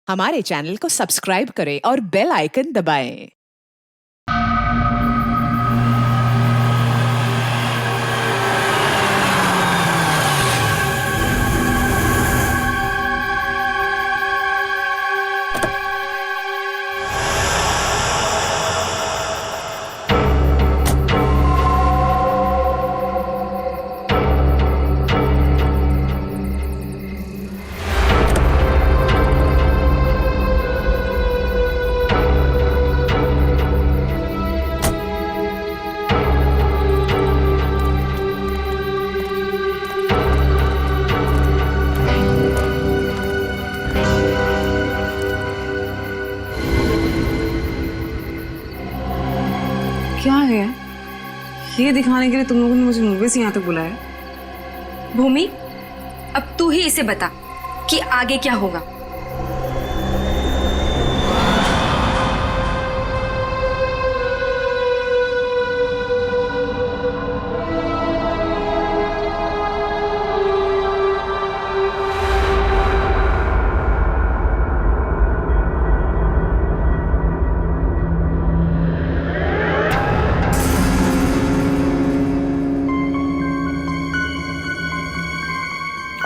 हमारे चैनल को सब्सक्राइब करें और बेल आइकन दबाएं। क्या है ये दिखाने के लिए तुम लोगों ने मुझे मूवी से यहाँ तक बुलाया? भूमि, अब तू ही इसे बता कि आगे क्या होगा।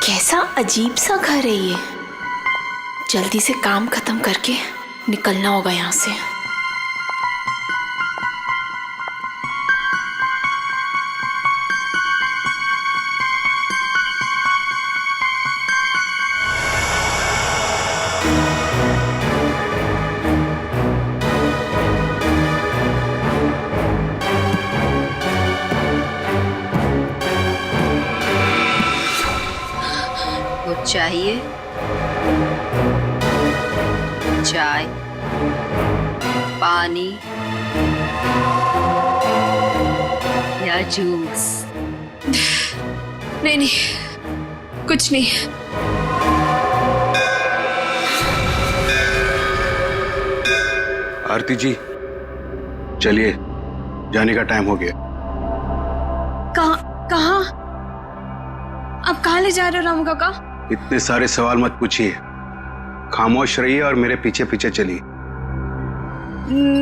कैसा अजीब सा घर है ये। जल्दी से काम खत्म करके निकलना होगा यहाँ से। चाहिए चाय, पानी या जूस? नहीं नहीं, कुछ नहीं। आरती जी, चलिए, जाने का टाइम हो गया। कहाँ? आप कहाँ ले जा रहे हो रामू काका? इतने सारे सवाल मत पूछिए, खामोश रहिए और मेरे पीछे पीछे चलिए।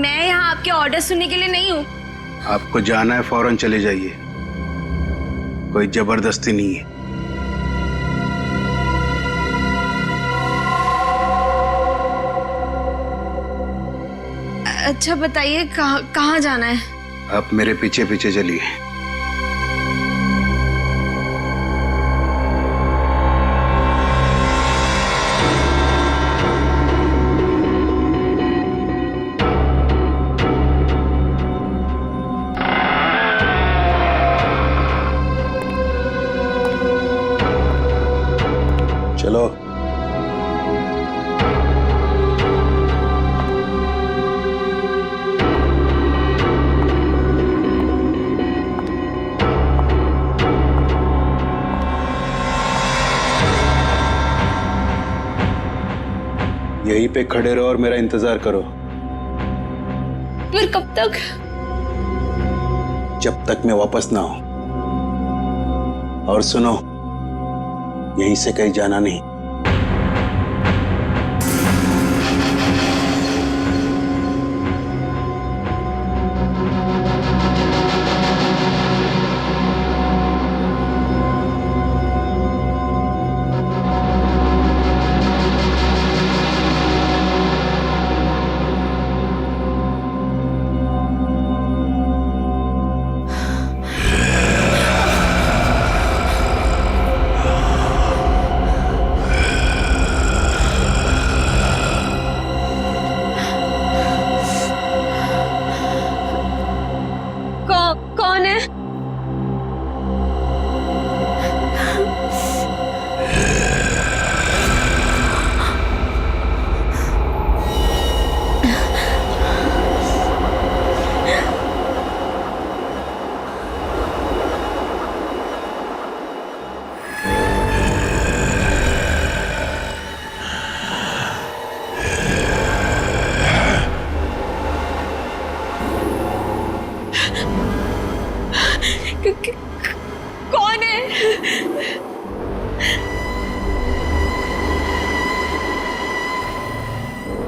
मैं यहाँ आपके ऑर्डर सुनने के लिए नहीं हूँ। आपको जाना है, फौरन चले जाइए, कोई जबरदस्ती नहीं है। अच्छा बताइए, कहाँ जाना है? आप मेरे पीछे पीछे चलिए। चलो। यहीं पे खड़े रहो और मेरा इंतजार करो। फिर कब तक? जब तक मैं वापस ना आऊं। और सुनो, यहीं से कहीं जाना नहीं।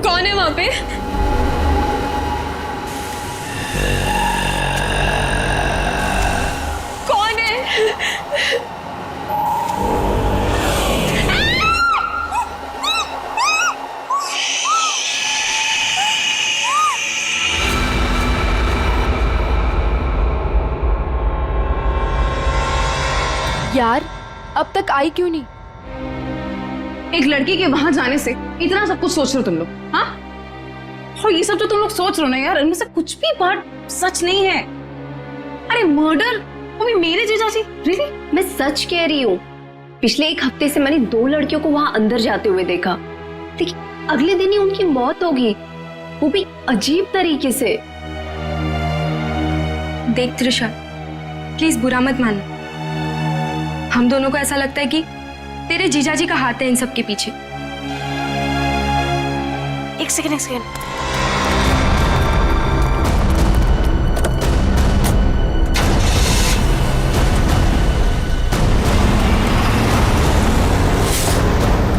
कौन है वहां पे? कौन है? यार अब तक आई क्यों नहीं? एक लड़की के वहां जाने से इतना सब कुछ सोच रहे हो तुम लोग, हाँ? और ये सब जो तुम लोग सोच रहे हो ना यार, इनमें से कुछ भी बात सच नहीं है। अरे मर्डर, वो भी मेरे जीजाजी, रियली? मैं सच कह रही हूँ। पिछले एक हफ्ते से मैंने 2 लड़कियों को वहां अंदर जाते हुए देखा, लेकिन अगले दिन ही उनकी मौत होगी, वो भी अजीब तरीके से। देख त्रिशा, प्लीज बुरा मत मान। हम दोनों को ऐसा लगता है कि तेरे जीजाजी का हाथ है इन सब के पीछे। एक सेकंड।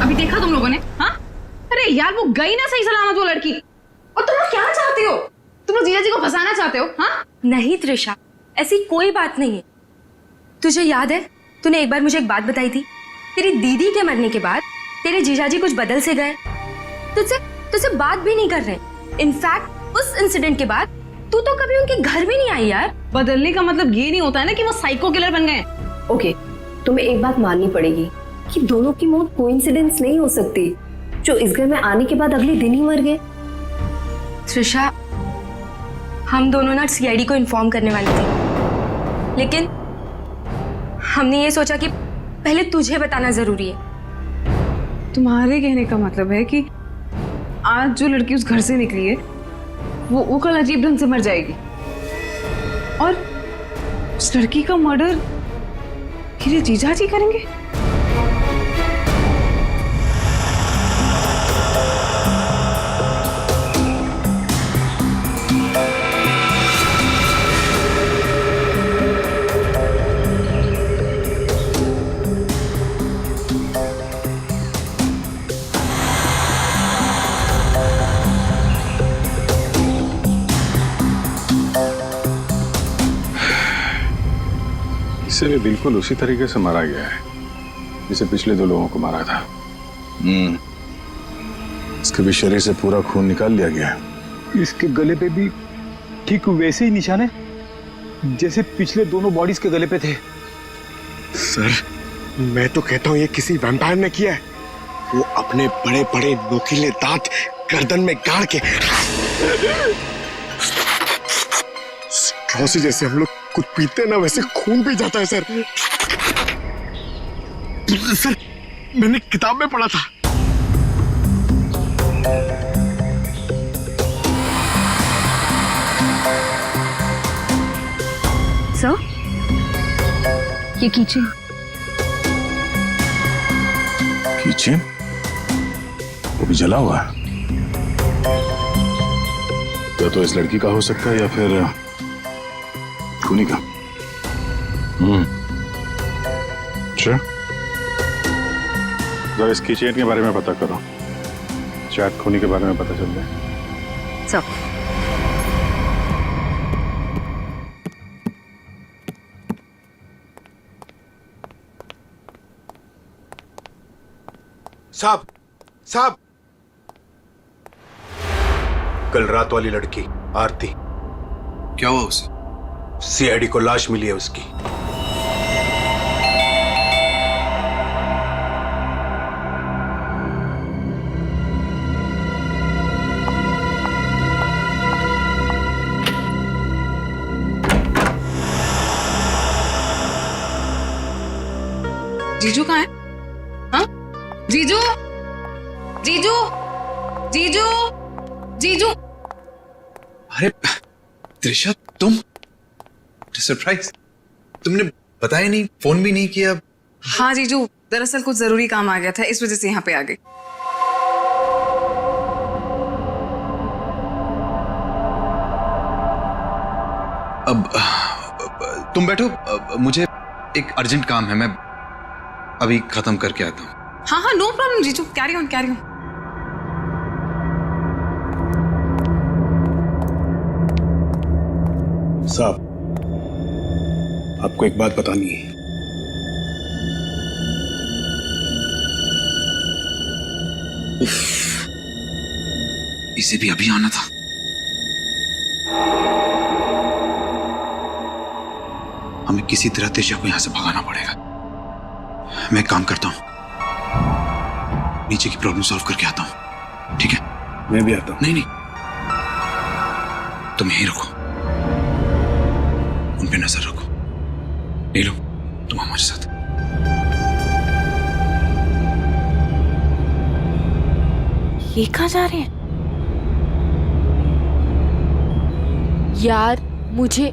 अभी देखा तुम लोगों ने? हाँ, अरे यार वो गई ना सही सलामत वो लड़की। और तुम लोग क्या चाहते हो? तुम लोग जीजाजी को फंसाना चाहते हो? हाँ नहीं त्रिशा, ऐसी कोई बात नहीं है। तुझे याद है तूने एक बार मुझे एक बात बताई थी, तेरी दीदी के मरने के बाद तेरे जीजाजी कुछ बदल से गए, तुझसे बात भी नहीं कर रहे। इनफैक्ट उस इंसिडेंट के बाद तू तो कभी उनके घर भी नहीं आई यार। बदलने का मतलब ये नहीं होता है ना कि वो साइको किलर बन गए। ओके, तुम्हें एक बात माननी पड़ेगी कि दोनों की मौत कोइंसिडेंस नहीं हो सकती, जो इस घर में आने के बाद अगले दिन ही मर गए। त्रिशा, हम दोनों ना सीआईडी को इन्फॉर्म करने वाले थे, लेकिन हमने ये सोचा कि पहले तुझे बताना जरूरी है। तुम्हारे कहने का मतलब है कि आज जो लड़की उस घर से निकली है वो कल अजीब ढंग से मर जाएगी, और उस लड़की का मर्डर मेरे जीजाजी करेंगे? इसे भी बिल्कुल उसी तरीके से मारा गया है जिसे पिछले 2 लोगों को मारा था। इसके भी शरीर से पूरा खून निकाल लिया गया है। इसके गले पे भी ठीक वैसे ही निशान है जैसे पिछले दोनों बॉडीज के गले पे थे। सर, मैं तो कहता हूँ ये किसी वैम्पायर ने किया है। वो अपने बड़े बड़े नोकीले दांत गर्दन में गाड़ के स्ट्रॉ से जैसे हम लोग कुछ पीते ना वैसे खून पी जाता है सर। सर, मैंने किताब में पढ़ा था। सर, ये कीचेन। किचन वो भी जला हुआ है। या तो इस लड़की का हो सकता है या फिर खूनी का। अच्छा, जरा इसकी चेन के बारे में पता करो, शायद खूनी के बारे में पता चल जाए। सर, साहब, कल रात वाली लड़की आरती, क्या हुआ उसे? सीआईडी को लाश मिली है उसकी। जीजू कहाँ है? हाँ? जीजू, जीजू, जीजू, जीजू। अरे त्रिशा, तुम? सरप्राइज, तुमने बताया नहीं, फोन भी नहीं किया। हाँ जीजू, दरअसल कुछ जरूरी काम आ गया था, इस वजह से यहाँ पे आ गई। अब तुम बैठो, मुझे एक अर्जेंट काम है, मैं अभी खत्म करके आता हूँ। हाँ हाँ, नो प्रॉब्लम जीजू, कैरी ऑन कैरी ऑन। साहब, आपको एक बात बतानी है। इसे भी अभी आना था। हमें किसी तरह तेजा को यहां से भगाना पड़ेगा। मैं एक काम करता हूं, नीचे की प्रॉब्लम सॉल्व करके आता हूं, ठीक है? मैं भी आता हूं। नहीं नहीं, तुम यहीं रखो, उन पे नजर रखो। नीलू, तुम हमारे साथ। ये कहाँ जा रहे हैं? यार मुझे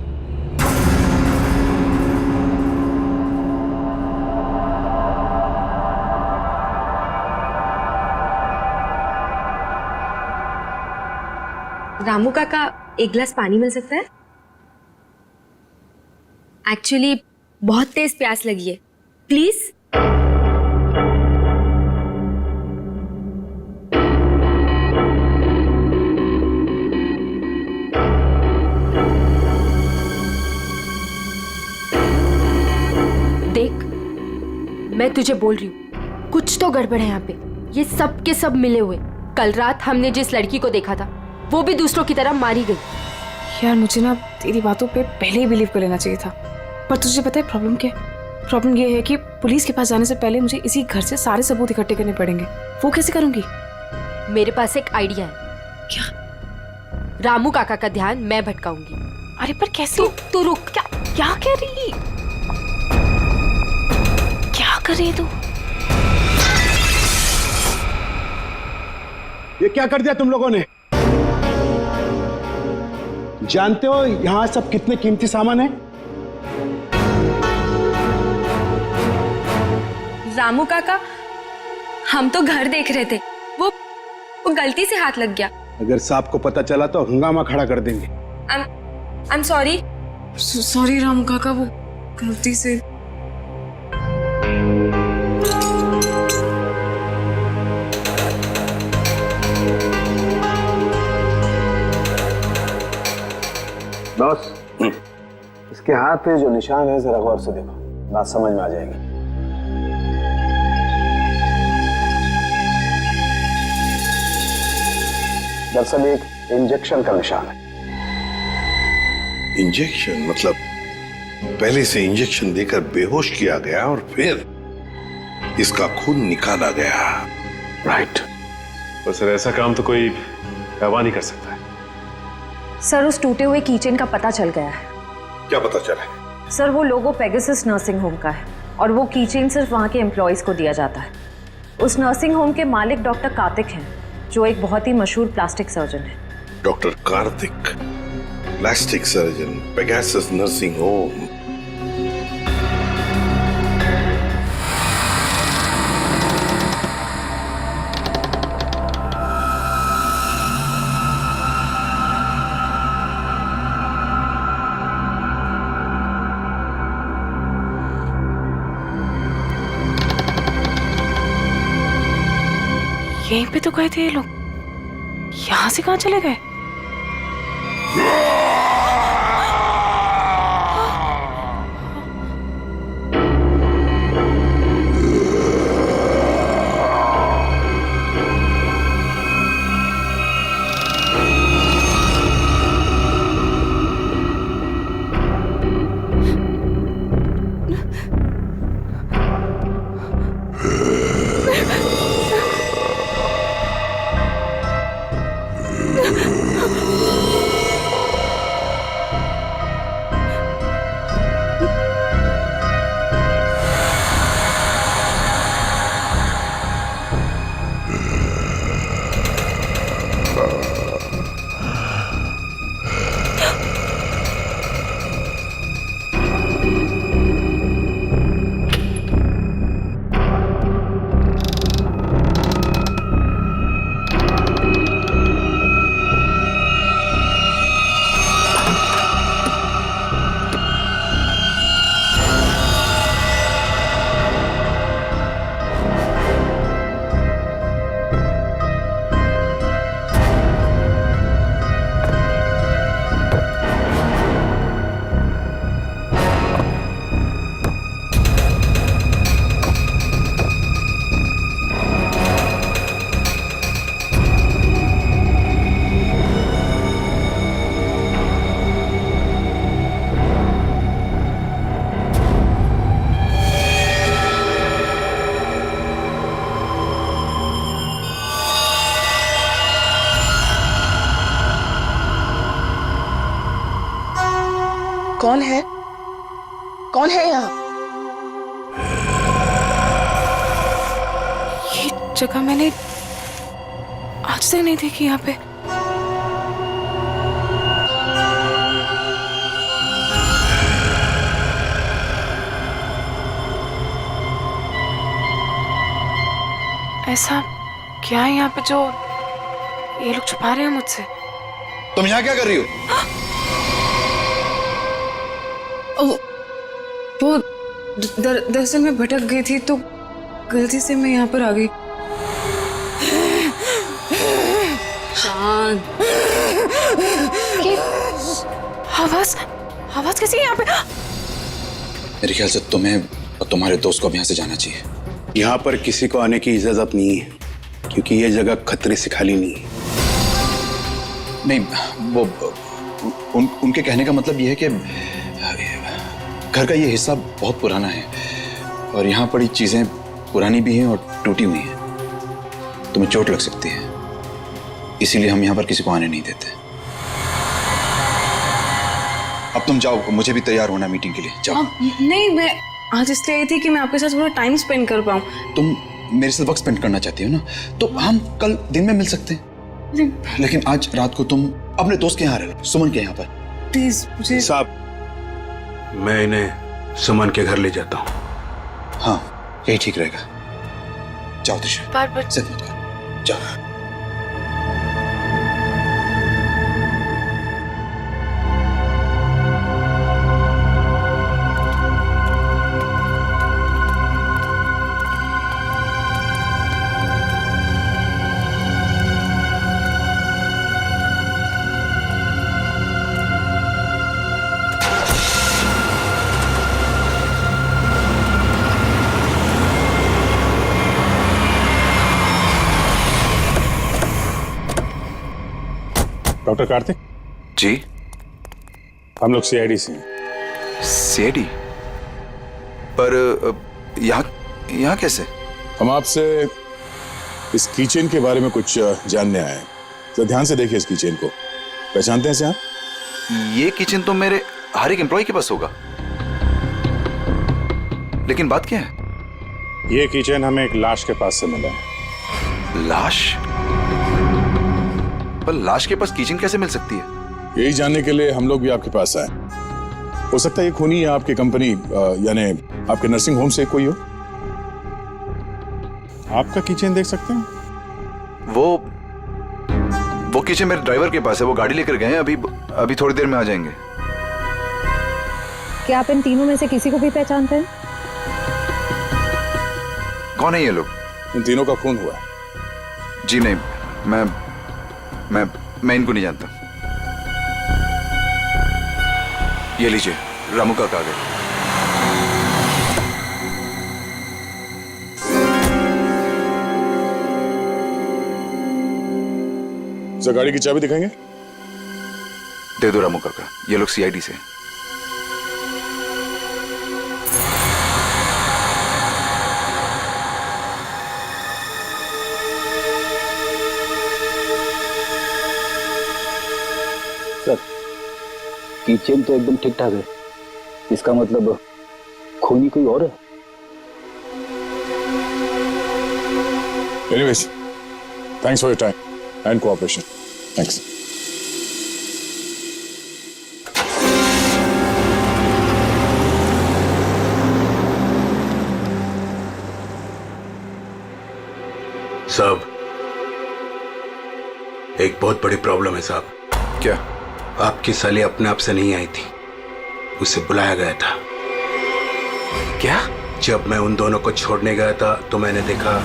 रामू काका, एक गिलास पानी मिल सकता है? एक्चुअली बहुत तेज प्यास लगी है, प्लीज। देख, मैं तुझे बोल रही हूँ, कुछ तो गड़बड़ है यहाँ पे। ये सब के सब मिले हुए। कल रात हमने जिस लड़की को देखा था, वो भी दूसरों की तरह मारी गई। यार मुझे ना तेरी बातों पे पहले ही बिलीव कर लेना चाहिए था, पर तुझे पता है प्रॉब्लम क्या है? प्रॉब्लम ये है कि पुलिस के पास जाने से पहले मुझे इसी घर से सारे सबूत इकट्ठे करने पड़ेंगे। वो कैसे करूंगी? मेरे पास एक आइडिया है। क्या? रामू काका का ध्यान मैं भटकाऊंगी। अरे पर कैसे? तू रुक। क्या क्या कह रही? क्या कर रही है तू? ये क्या कर दिया तुम लोगों ने? जानते हो यहां सब कितने कीमती सामान है? रामू काका, हम तो घर देख रहे थे, वो गलती से हाथ लग गया। अगर सांप को पता चला तो हंगामा खड़ा कर देंगे। I am sorry. Sorry Ramu काका, वो गलती से। बॉस, इसके हाथ पे जो निशान है जरा गौर से देखो, बात समझ में आ जाएगी। दरअसल एक इंजेक्शन का निशान है। इंजेक्शन मतलब पहले से इंजेक्शन देकर बेहोश किया गया और फिर इसका खून निकाला गया। राइट। पर सर ऐसा काम तो कोई गवाह नहीं कर सकता है। सर, उस टूटे हुए कीचेन का पता चल गया है। क्या पता चला? सर, वो लोगो पेगासस नर्सिंग होम का है और वो कीचेन सिर्फ वहाँ के एम्प्लॉयज को दिया जाता है। उस नर्सिंग होम के मालिक डॉक्टर कार्तिक हैं, जो एक बहुत ही मशहूर प्लास्टिक सर्जन है। Doctor Kartik, plastic surgeon, Pegasus nursing home. यहीं पे तो गए थे ये लोग, यहाँ से कहाँ चले गए? कौन है? कौन है यहाँ? ये जगह मैंने आज तक नहीं देखी यहाँ पे। ऐसा क्या है यहाँ पे जो ये लोग छुपा रहे हैं मुझसे? तुम यहाँ क्या कर रही हो? वो दरअसल मैं भटक गई थी तो गलती से मैं यहाँ पर आ गई। शांत। आवाज आवाज कैसी है यहाँ पे? मेरे ख्याल से तुम्हें और तुम्हारे दोस्त को अब यहाँ से जाना चाहिए। यहाँ पर किसी को आने की इजाजत नहीं है क्योंकि ये जगह खतरे से खाली नहीं है। नहीं, वो उनके कहने का मतलब ये है कि घर का ये हिस्सा बहुत पुराना है और यहाँ पड़ी चीजें पुरानी भी हैं और टूटी हुई हैं। तुम्हें चोट लग सकती है, इसीलिए हम यहाँ पर किसी को आने नहीं देते। अब तुम जाओ, मुझे भी तैयार होना मीटिंग के लिए। जाओ। नहीं, मैं आज इसलिए आई थी कि मैं आपके साथ थोड़ा टाइम स्पेंड कर पाऊँ। तुम मेरे साथ वक्त स्पेंड करना चाहती हो ना, तो हम कल दिन में मिल सकते हैं। लेकिन आज रात को तुम अपने दोस्त के यहाँ रह लो, सुमन के यहाँ पर। प्लीज साहब, मैं इन्हें सुमन के घर ले जाता हूँ। हाँ, यही ठीक रहेगा। जाओ त्रिशा, बार-बार जिद मत करो, जाओ। डॉक्टर कार्तिक जी, हम लोग सीआईडी से हैं। सीआईडी? पर यहाँ कैसे? हम आपसे इस कीचेन के बारे में कुछ जानने आए हैं। तो ध्यान से देखिए इस कीचेन को। पहचानते हैं इसे आप? ये किचन तो मेरे हर एक एम्प्लॉय के पास होगा, लेकिन बात क्या है? ये कीचेन हमें एक लाश के पास से मिला है। लाश? पर लाश के पास किचन कैसे मिल सकती है? यही जानने के लिए हम लोग भी आपके पास आए। हो सकता है ये खूनी या आपकी कंपनी यानी आपके नर्सिंग होम से कोई हो। आपका किचन देख सकते हैं? वो किचन मेरे ड्राइवर के पास है, वो गाड़ी लेकर गए हैं, अभी थोड़ी देर में आ जाएंगे। क्या आप इन तीनों में से किसी को भी पहचानते हैं? कौन है ये लोग? इन तीनों का खून हुआ है। जी नहीं, मैं इनको नहीं जानता। ये लीजिए, रामू का कागज। सर, गाड़ी की चाबी दिखाएंगे? दे दो रामू काका, ये लोग सीआईडी से। सर, किचन तो एकदम ठीक ठाक है, इसका मतलब खूनी कोई और है। Anyways, thanks for your time and cooperation. Thanks. साहब, एक बहुत बड़ी प्रॉब्लम है साहब। क्या? आपकी साली अपने आप से नहीं आई थी, उसे बुलाया गया था। क्या? जब मैं उन दोनों को छोड़ने गया था तो मैंने देखा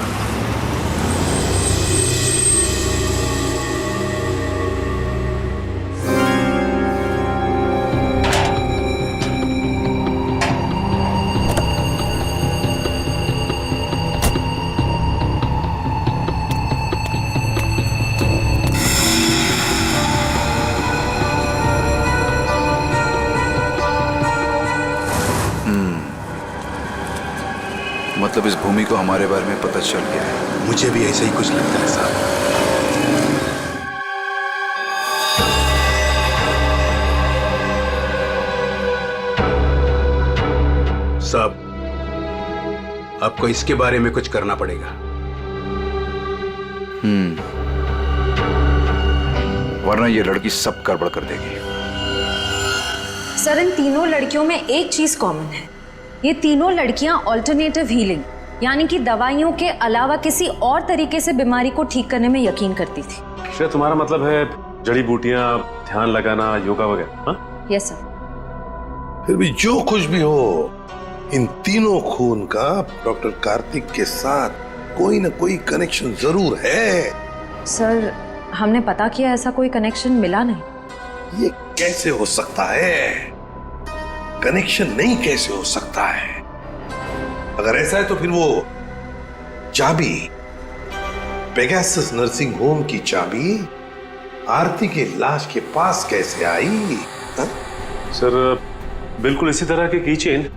मतलब इस भूमि को हमारे बारे में पता चल गया है। मुझे भी ऐसा ही कुछ लगता है साहब। आपको इसके बारे में कुछ करना पड़ेगा। वरना ये लड़की सब गड़बड़ कर देगी। सर, इन तीनों लड़कियों में एक चीज कॉमन है। ये तीनों लड़कियां ऑल्टरनेटिव हीलिंग यानी कि दवाइयों के अलावा किसी और तरीके से बीमारी को ठीक करने में यकीन करती थी। श्रेया, तुम्हारा मतलब है जड़ी बूटियां, ध्यान लगाना, योगा वगैरह? हाँ? Yes sir. फिर भी जो कुछ भी हो, इन तीनों खून का डॉक्टर कार्तिक के साथ कोई ना कोई कनेक्शन जरूर है। सर, हमने पता किया, ऐसा कोई कनेक्शन मिला नहीं। ये कैसे हो सकता है? कनेक्शन नहीं कैसे हो सकता है? अगर ऐसा है तो फिर वो चाबी, पेगासस नर्सिंग होम की चाबी आरती के लाश के पास कैसे आई? हा? सर, बिल्कुल इसी तरह के कीचेन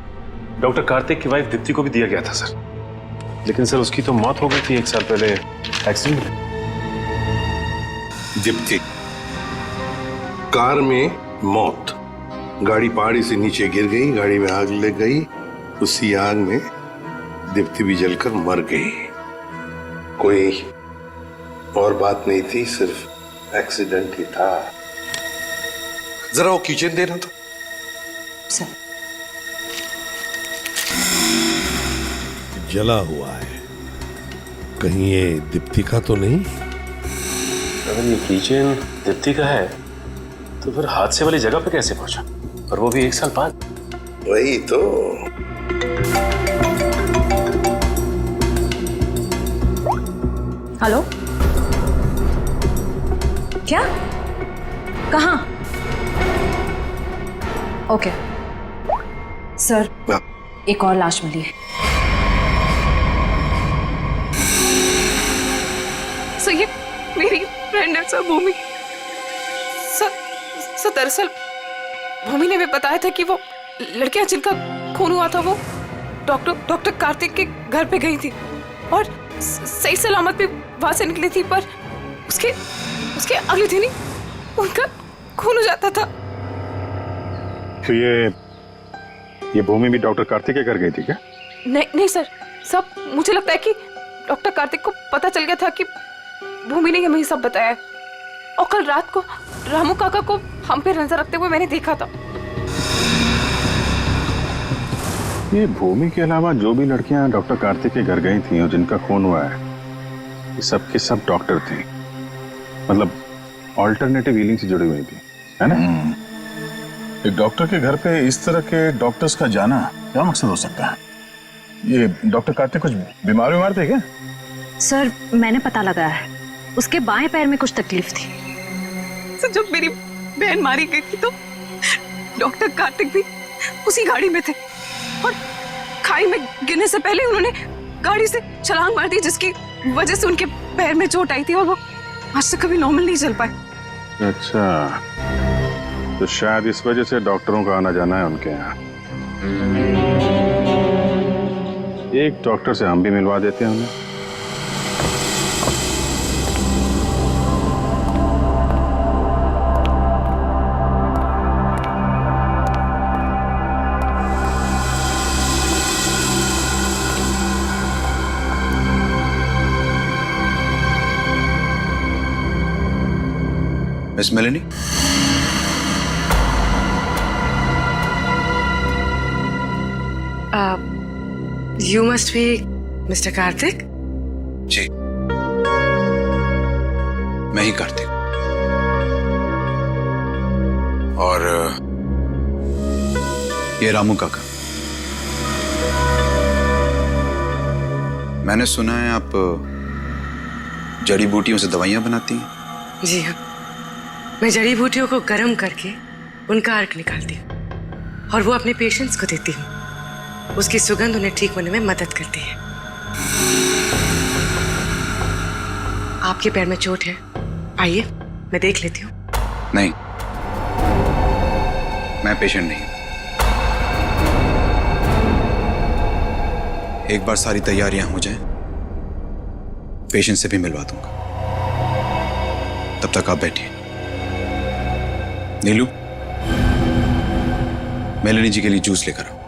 डॉक्टर कार्तिक की वाइफ दीप्ति को भी दिया गया था सर। लेकिन सर उसकी तो मौत हो गई थी 1 साल पहले एक्सीडेंट में। दीप्ति, कार में मौत, गाड़ी पहाड़ी से नीचे गिर गई, गाड़ी में आग लग गई, उसी आग में दीप्ति भी जलकर मर गई। कोई और बात नहीं थी, सिर्फ एक्सीडेंट ही था। जरा वो किचन देना तो। सर, जला हुआ है, कहीं ये दीप्ति का तो नहीं? अगर ये किचन दीप्ति का है तो फिर हादसे वाली जगह पे कैसे पहुंचा, और वो भी 1 साल बाद? वही तो। हेलो, क्या? कहाँ? ओके सर, एक और लाश मिली है। सर, ये मेरी फ्रेंड है सर, भूमि। सर दरअसल भूमि ने भी बताया था कि वो लड़कियां जिनका खून हुआ था वो डॉक्टर कार्तिक के घर पे गई थी और सही सलामत भी वहां से निकली थी, पर उसके अगले दिन ही उनका खून हो जाता था। तो ये भूमि भी डॉक्टर कार्तिक के घर गई थी क्या? नहीं सर, सब मुझे लगता है कि डॉक्टर कार्तिक को पता चल गया था कि भूमि ने हमें सब बताया, और कल रात को रामू काका को हम पे नजर रखते हुए मैंने देखा था। ये भूमि के अलावा जो भी लड़कियां डॉक्टर कार्तिक के घर गई थी और जिनका खून हुआ है, ये सब के सब डॉक्टर थे, मतलब ऑल्टरनेटिव हीलिंग से जुड़ी हुई थी, है ना? एक डॉक्टर के घर पे इस तरह के डॉक्टर्स का जाना क्या मकसद हो सकता है? ये डॉक्टर कार्तिक कुछ बीमार थे क्या? सर, मैंने पता लगाया है, उसके बाएं पैर में कुछ तकलीफ थी। सर, जब मेरी बहन मारी गई थी तो डॉक्टर कार्तिक भी उसी गाड़ी में थे, और खाई में गिरने से पहले उन्होंने गाड़ी से छलांग मार दी, जिसकी वजह से उनके पैर में चोट आई थी और वो आज तक कभी नॉर्मल नहीं चल पाए। अच्छा, तो शायद इस वजह से डॉक्टरों का आना जाना है उनके यहाँ। एक डॉक्टर से हम भी मिलवा देते हैं उन्हें। Miss Melanie, You must be Mr. Kartik? जी, मैं ही कार्तिक। और ये रामू काका। मैंने सुना है आप जड़ी बूटियों से दवाइयां बनाती हैं। जी हाँ, मैं जड़ी बूटियों को गर्म करके उनका अर्क निकालती हूँ और वो अपने पेशेंट्स को देती हूँ। उसकी सुगंध उन्हें ठीक होने में मदद करती है। आपके पैर में चोट है, आइए मैं देख लेती हूँ। नहीं, मैं पेशेंट नहीं। एक बार सारी तैयारियां हो जाएं, पेशेंट से भी मिलवा दूंगा। तब तक आप बैठिए। नीलू, मेलेनी जी के लिए जूस लेकर आओ।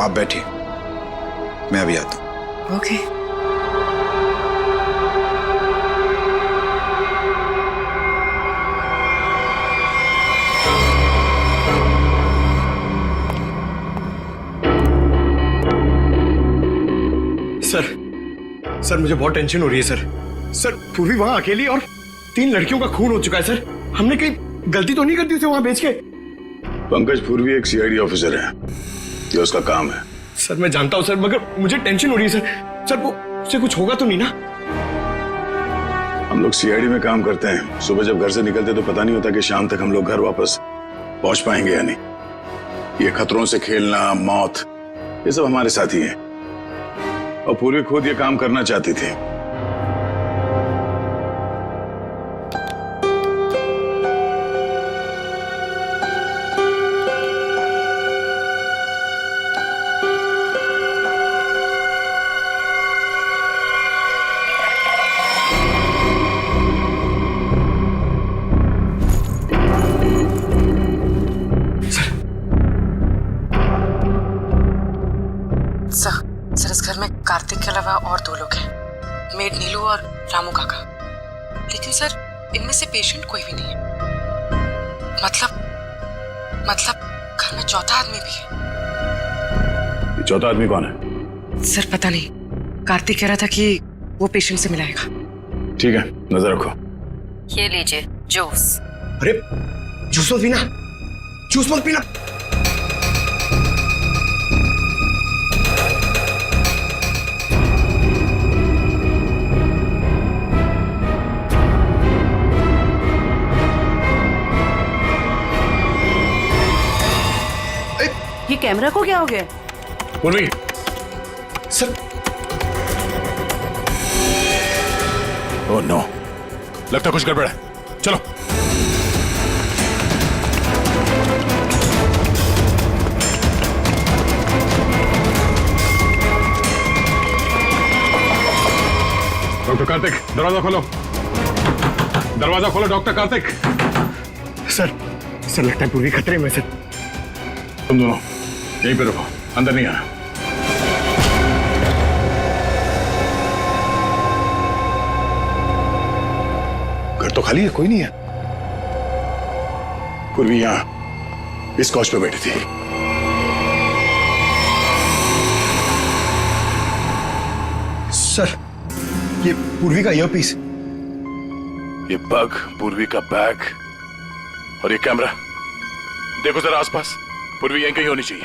आप बैठिए, मैं अभी आता हूँ। ओके। सर मुझे बहुत टेंशन हो रही है सर। पूर्वी वहां अकेली और 3 लड़कियों का खून हो चुका है सर। हमने कहीं गलती तो नहीं कर दी उसे वहां भेज के? पंकज पूर्वी एक सीआईडी ऑफिसर है, ये उसका काम है। सर मैं जानता हूं सर, मगर मुझे टेंशन हो रही है सर। वो उससे कुछ होगा तो नहीं ना? हम लोग सीआईडी में काम करते हैं, सुबह जब घर से निकलते तो पता नहीं होता कि शाम तक हम लोग घर वापस पहुंच पाएंगे या नहीं। ये खतरों से खेलना, मौत, ये सब हमारे साथी हैं और पूर्वी खुद ये काम करना चाहती थी। सर इस घर में कार्तिक के अलावा और 2 लोग हैं, मेड नीलू और रामू काका। लेकिन सर इनमें से पेशेंट कोई भी नहीं है। मतलब घर में चौथा आदमी भी है। ये चौथा आदमी कौन है? सर पता नहीं, कार्तिक कह रहा था कि वो पेशेंट से मिलाएगा। ठीक है, नजर रखो। ये लीजिए जूस। अरे जूस मत पीना, जूस मत पीना। ये कैमरा को क्या हो गया? पूर्वी सर। ओह नो, लगता कुछ गड़बड़ है। चलो। डॉक्टर कार्तिक, दरवाजा खोलो। दरवाजा खोलो डॉक्टर कार्तिक। सर लगता है पूर्वी खतरे में। सर तुम दोनों यहीं पे रुको, अंदर नहीं आना। घर तो खाली है, कोई नहीं है। पूर्वी यहां इस कॉच पे बैठी थी। सर ये पूर्वी का ईयरपीस, ये पग, पूर्वी का बैग और ये कैमरा। देखो जरा आसपास, पूर्वी यहीं कहीं होनी चाहिए।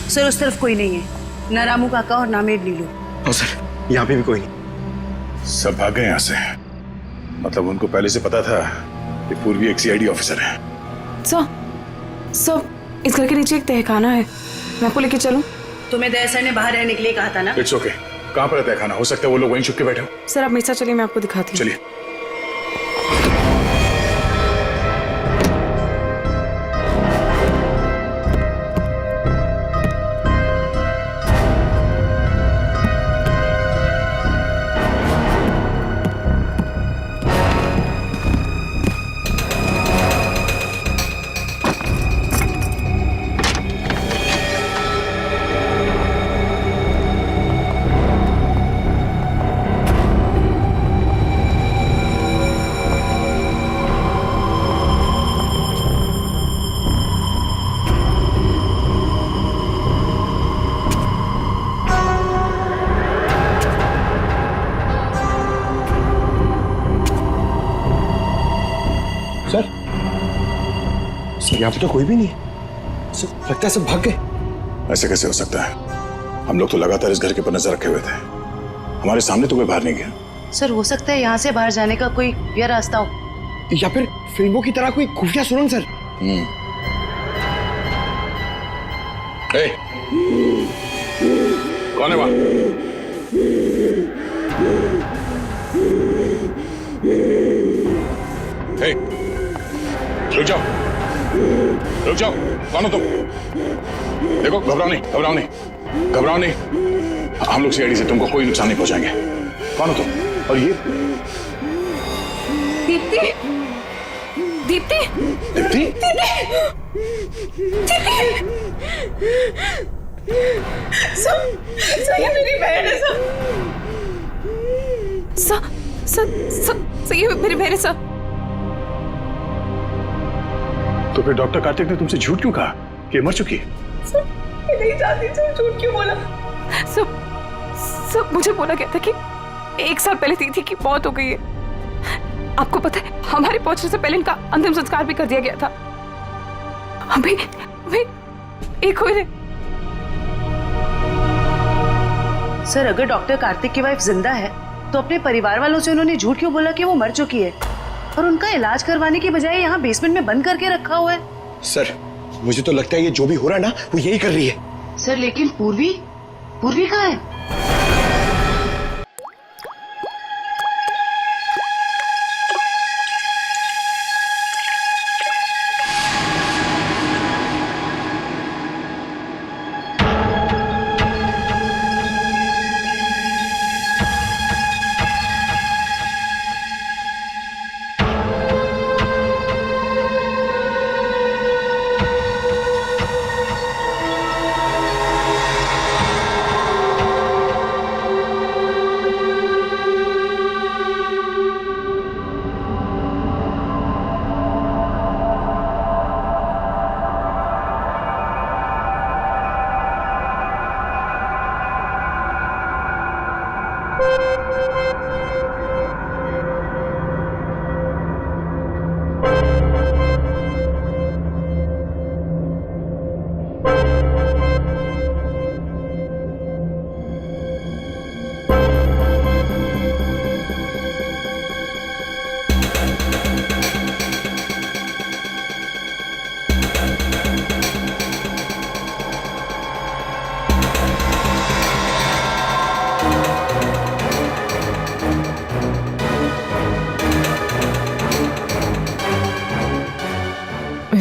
सर उस तरफ कोई नहीं है, ना रामू काका और ना मेड नीलू। और सर यहाँ पे भी कोई नहीं। सब भाग गए यहाँ से। मतलब उनको पहले से पता था कि पूर्वी एक सीआईडी ऑफिसर है। सर इस घर के नीचे एक तहखाना है, मैं आपको लेके चलूं? तुम्हें दया सर ने बाहर रहने के लिए कहा था ना। It's okay. कहाँ पर है तहखाना? हो सकता है वो लोग वहीं छुप के बैठे हो। सर आप मेरे साथ चलिए, मैं आपको दिखाती हूँ। चलिए। सर यहाँ पे तो कोई भी नहीं है। सर लगता है सब भाग गए। ऐसे कैसे हो सकता है? हम लोग तो लगातार इस घर के ऊपर नजर रखे हुए थे, हमारे सामने तो कोई बाहर नहीं गया। सर हो सकता है यहाँ से बाहर जाने का कोई ये रास्ता हो। या फिर फिल्मों की तरह कोई खुफिया सुरंग सर? ए, कौन है वहां? ए, रुक जाओ, रुक जाओ। कौन हो तुम? देखो, घबराओ नहीं, घबराओ नहीं, घबराओ नहीं। हम लोग सीआईडी से तुमको कोई नुकसान नहीं पहुंचाएंगे। कौन हो तुम? और ये दीप्ति, दीप्ति, दीप्ति? सर ये मेरी बहन है सर, ये मेरी बहन है सर। तो फिर डॉक्टर कार्तिक ने तुमसे झूठ क्यों कहा कि मर चुकी है? सर मैं नहीं जानती, सर झूठ क्यों बोला? सब मुझे बोला गया था कि 1 साल पहले दीदी की मौत हो गई है। आपको पता है, हमारे पहुंचने से पहले इनका अंतिम संस्कार भी कर दिया गया था। अभी एक हुए। सर अगर डॉक्टर कार्तिक की वाइफ जिंदा है तो अपने परिवार वालों से उन्होंने झूठ क्यों बोला कि वो मर चुकी है और उनका इलाज करवाने की बजाय यहाँ बेसमेंट में बंद करके रखा हुआ है? सर मुझे तो लगता है ये जो भी हो रहा है ना वो यही कर रही है। सर लेकिन पूर्वी कहाँ है?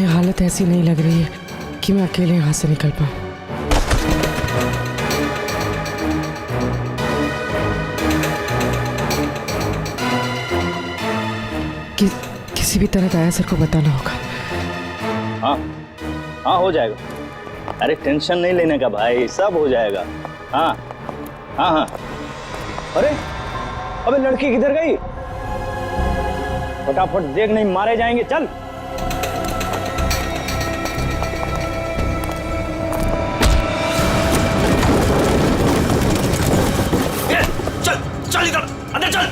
हालत ऐसी नहीं लग रही है कि मैं अकेले यहाँ से निकल पाऊँ। किसी भी तरह दया सर को बताना होगा। हाँ हाँ हो जाएगा, अरे टेंशन नहीं लेने का भाई, सब हो जाएगा। हाँ हाँ हाँ। अरे अबे लड़की किधर गई? फटाफट देख, नहीं मारे जाएंगे। चल चल इधर अंदर चल।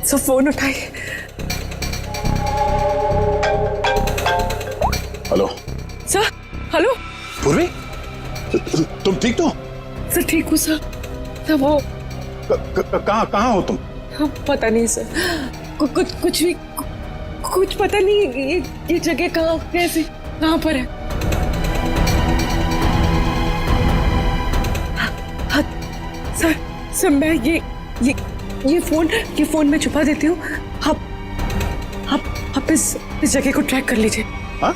सब फोन उठाइए। Hello sir. हेलो पूर्वी, तुम ठीक तो? सर ठीक हूँ सर। सर वो कहाँ हो तुम? पता नहीं सर, कुछ भी कुछ पता नहीं। ये जगह कहाँ, कैसे, कहाँ पर है? हाँ, सर मैं ये फोन में छुपा देती हूँ। आप इस जगह को ट्रैक कर लीजिए। हाँ?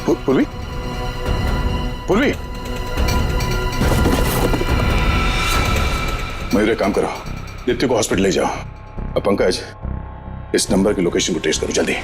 पूर्वी, मेरे काम करो, दीप्ति को हॉस्पिटल ले जाओ। अब पंकज, इस नंबर की लोकेशन को ट्रेस करो जल्दी।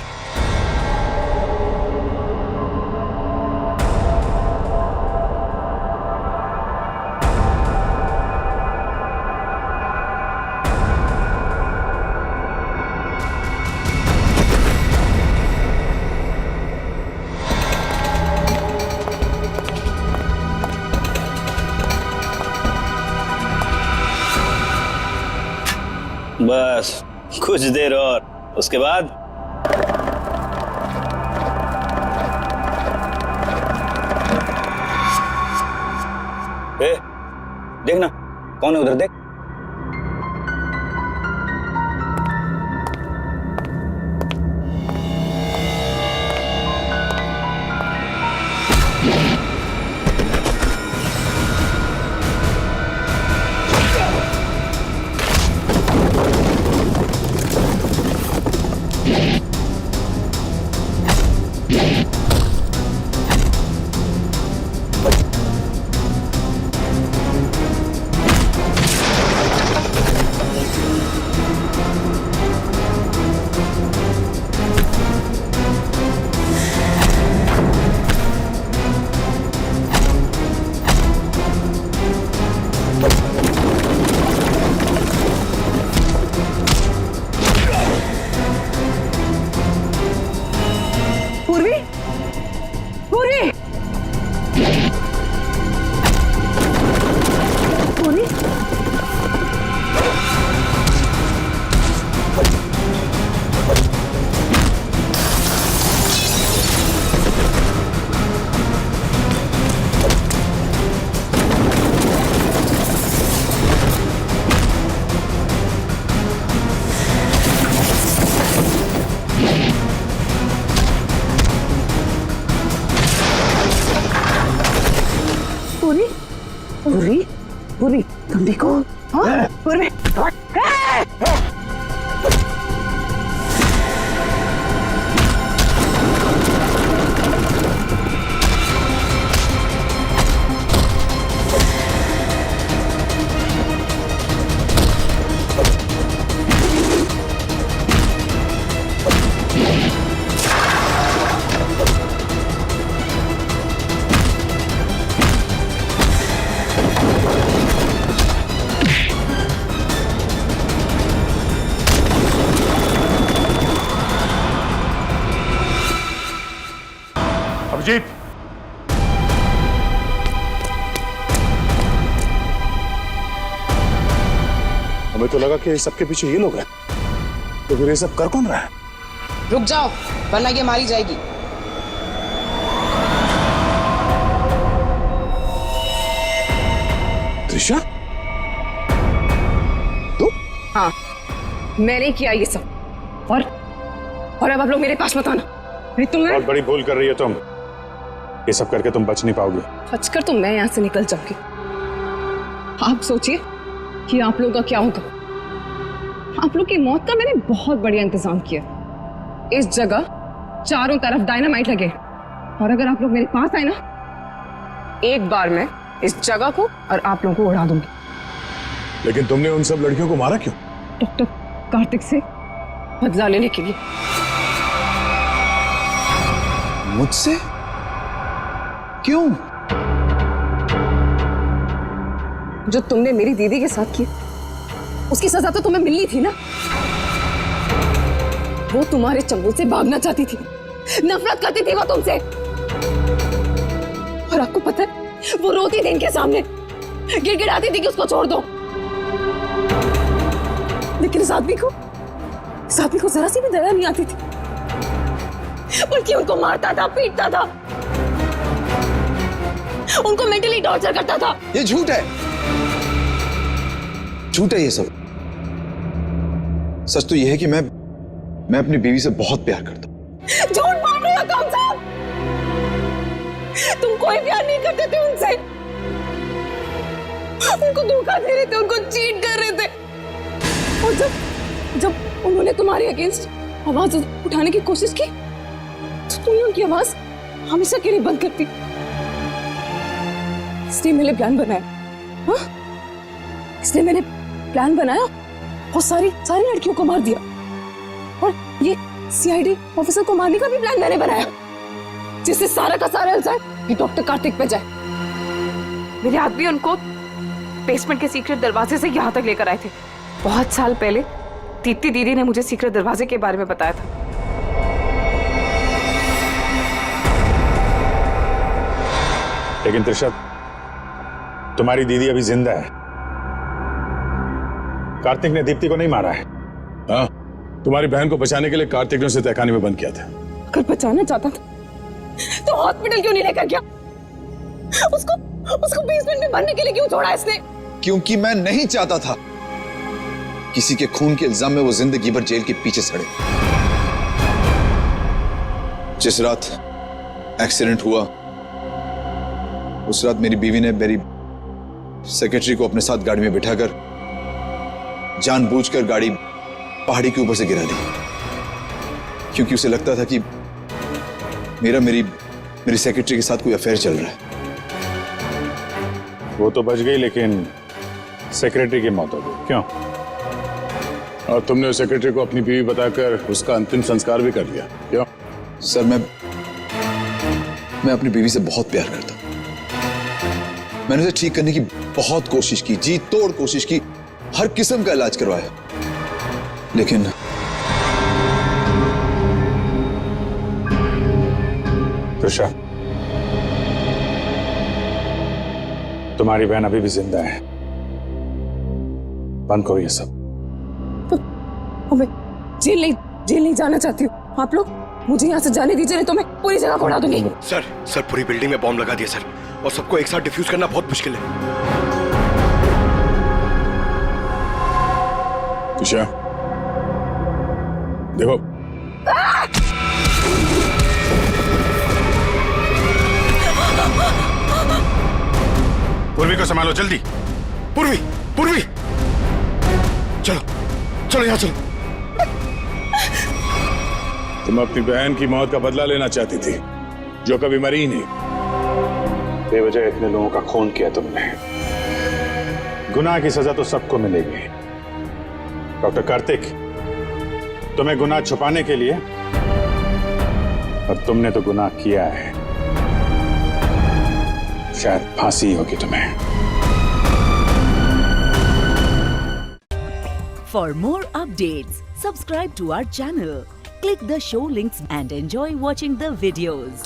बस कुछ देर और, उसके बाद देखना कौन है उधर, देख। पूरी पूरी तुम देखो। हाँ पूरी अभिजीत, हमें तो लगा कि सबके पीछे ये लोग हैं, तो फिर ये सब कर कौन रहा है? रुक जाओ वरना ये मारी जाएगी। त्रिशा, तू? हाँ मैंने किया ये सब, और अब आप लोग मेरे पास मत आना। बहुत बड़ी भूल कर रही है तुम। ये सब करके तुम बच नहीं पाओगे। बचकर तो मैं यहाँ से निकल जाऊंगी। आप सोचिए कि आप लोगों का क्या होगा। आप लोग की मौत का मैंने बहुत बढ़िया इंतजाम किया। इस जगह चारों तरफ डायनामाइट लगे, और अगर आप लोग मेरे पास आए ना, एक बार मैं इस जगह को और आप लोगों को उड़ा दूंगी। लेकिन तुमने उन सब लड़कियों को मारा क्यों? डॉक्टर कार्तिक से बदला लेने के लिए। मुझसे? क्यों? जो तुमने मेरी दीदी के साथ किया, उसकी सजा तो तुम्हें मिलनी थी ना। वो तुम्हारे चंगुल से भागना चाहती थी, नफरत करती थी वो तुमसे। और आपको पता है, वो रोती थी इनके सामने, गिड़गिड़ाती थी कि उसको छोड़ दो। लेकिन इस आदमी को जरा सी भी दया नहीं आती थी, बल्कि उनको मारता था, पीटता था, उनको मेंटली टॉर्चर करता था। ये झूठ है, झूठ है ये सब। सच तो ये है कि मैं अपनी बीवी से बहुत प्यार करता हूं। झूठ बोल रहे हो तुम सब। तुम कोई प्यार नहीं करते थे उनसे, उनको धोखा दे रहे थे, उनको चीट कर रहे थे। और जब उन्होंने तुम्हारे अगेंस्ट आवाज उठाने की कोशिश की, तो तुमने उनकी आवाज हमेशा के लिए बंद कर दी। इसलिए मैंने प्लान बनाया। हाँ? इसलिए मैंने प्लान बनाया और सारी लड़कियों को मार दिया। और ये सीआईडी ऑफिसर को मारने का भी प्लान मैंने बनाया, जिससे सारा का सारा इल्जाम ये डॉक्टर कार्तिक पे जाए। मेरे आदमी उनको बेसमेंट के सीक्रेट दरवाजे से यहाँ तक लेकर आए थे। बहुत साल पहले दीप्ति दीदी ने मुझे सीक्रेट दरवाजे के बारे में बताया था। लेकिन त्रिशा, तुम्हारी दीदी अभी जिंदा है। कार्तिक ने दीप्ति को नहीं मारा है। हाँ, तुम्हारी बहन को बचाने के लिए कार्तिक ने उसे तहखाने में बंद किया था। अगर बचाना चाहता था तो हॉस्पिटल क्यों नहीं लेकर गया? उसको बेसमेंट में मरने के लिए क्यों छोड़ा इसने? क्योंकि मैं नहीं चाहता था किसी के खून के इल्जाम में वो जिंदगी भर जेल के पीछे सड़े। जिस रात एक्सीडेंट हुआ उस रात मेरी बीवी ने मेरी सेक्रेटरी को अपने साथ गाड़ी में बिठाकर जानबूझकर गाड़ी पहाड़ी के ऊपर से गिरा दी, क्योंकि उसे लगता था कि मेरी सेक्रेटरी के साथ कोई अफेयर चल रहा है। वो तो बच गई, लेकिन सेक्रेटरी की मौत हो गई। क्यों? और तुमने उस सेक्रेटरी को अपनी बीवी बताकर उसका अंतिम संस्कार भी कर दिया। क्यों? सर मैं अपनी बीवी से बहुत प्यार करता हूं। मैंने उसे ठीक करने की बहुत कोशिश की, जी तोड़ कोशिश की, हर किस्म का इलाज करवाया, लेकिन त्रिशा, तुम्हारी बहन अभी भी जिंदा है। बंद करो ये सब। मैं जेल नहीं जाना चाहती हूँ। आप लोग मुझे यहाँ से जाने दीजिए, नहीं तो मैं पूरी जगह को उड़ा दूंगी। सर पूरी बिल्डिंग में बॉम्ब लगा दिया सर, और सबको एक साथ डिफ्यूज करना बहुत मुश्किल है। त्रिशा, देखो, पूर्वी को संभालो जल्दी। पूर्वी चलो यहाँ चलो। तुम अपनी बहन की मौत का बदला लेना चाहती थी, जो कभी मरी ही नहीं। बेवजह इतने लोगों का खून किया तुमने। गुनाह की सजा तो सबको मिलेगी। डॉक्टर कार्तिक, तुम्हें गुनाह छुपाने के लिए, और तुमने तो गुनाह किया है। शायद फांसी होगी तुम्हें। For more updates, subscribe to our channel, click the show links and enjoy watching the videos.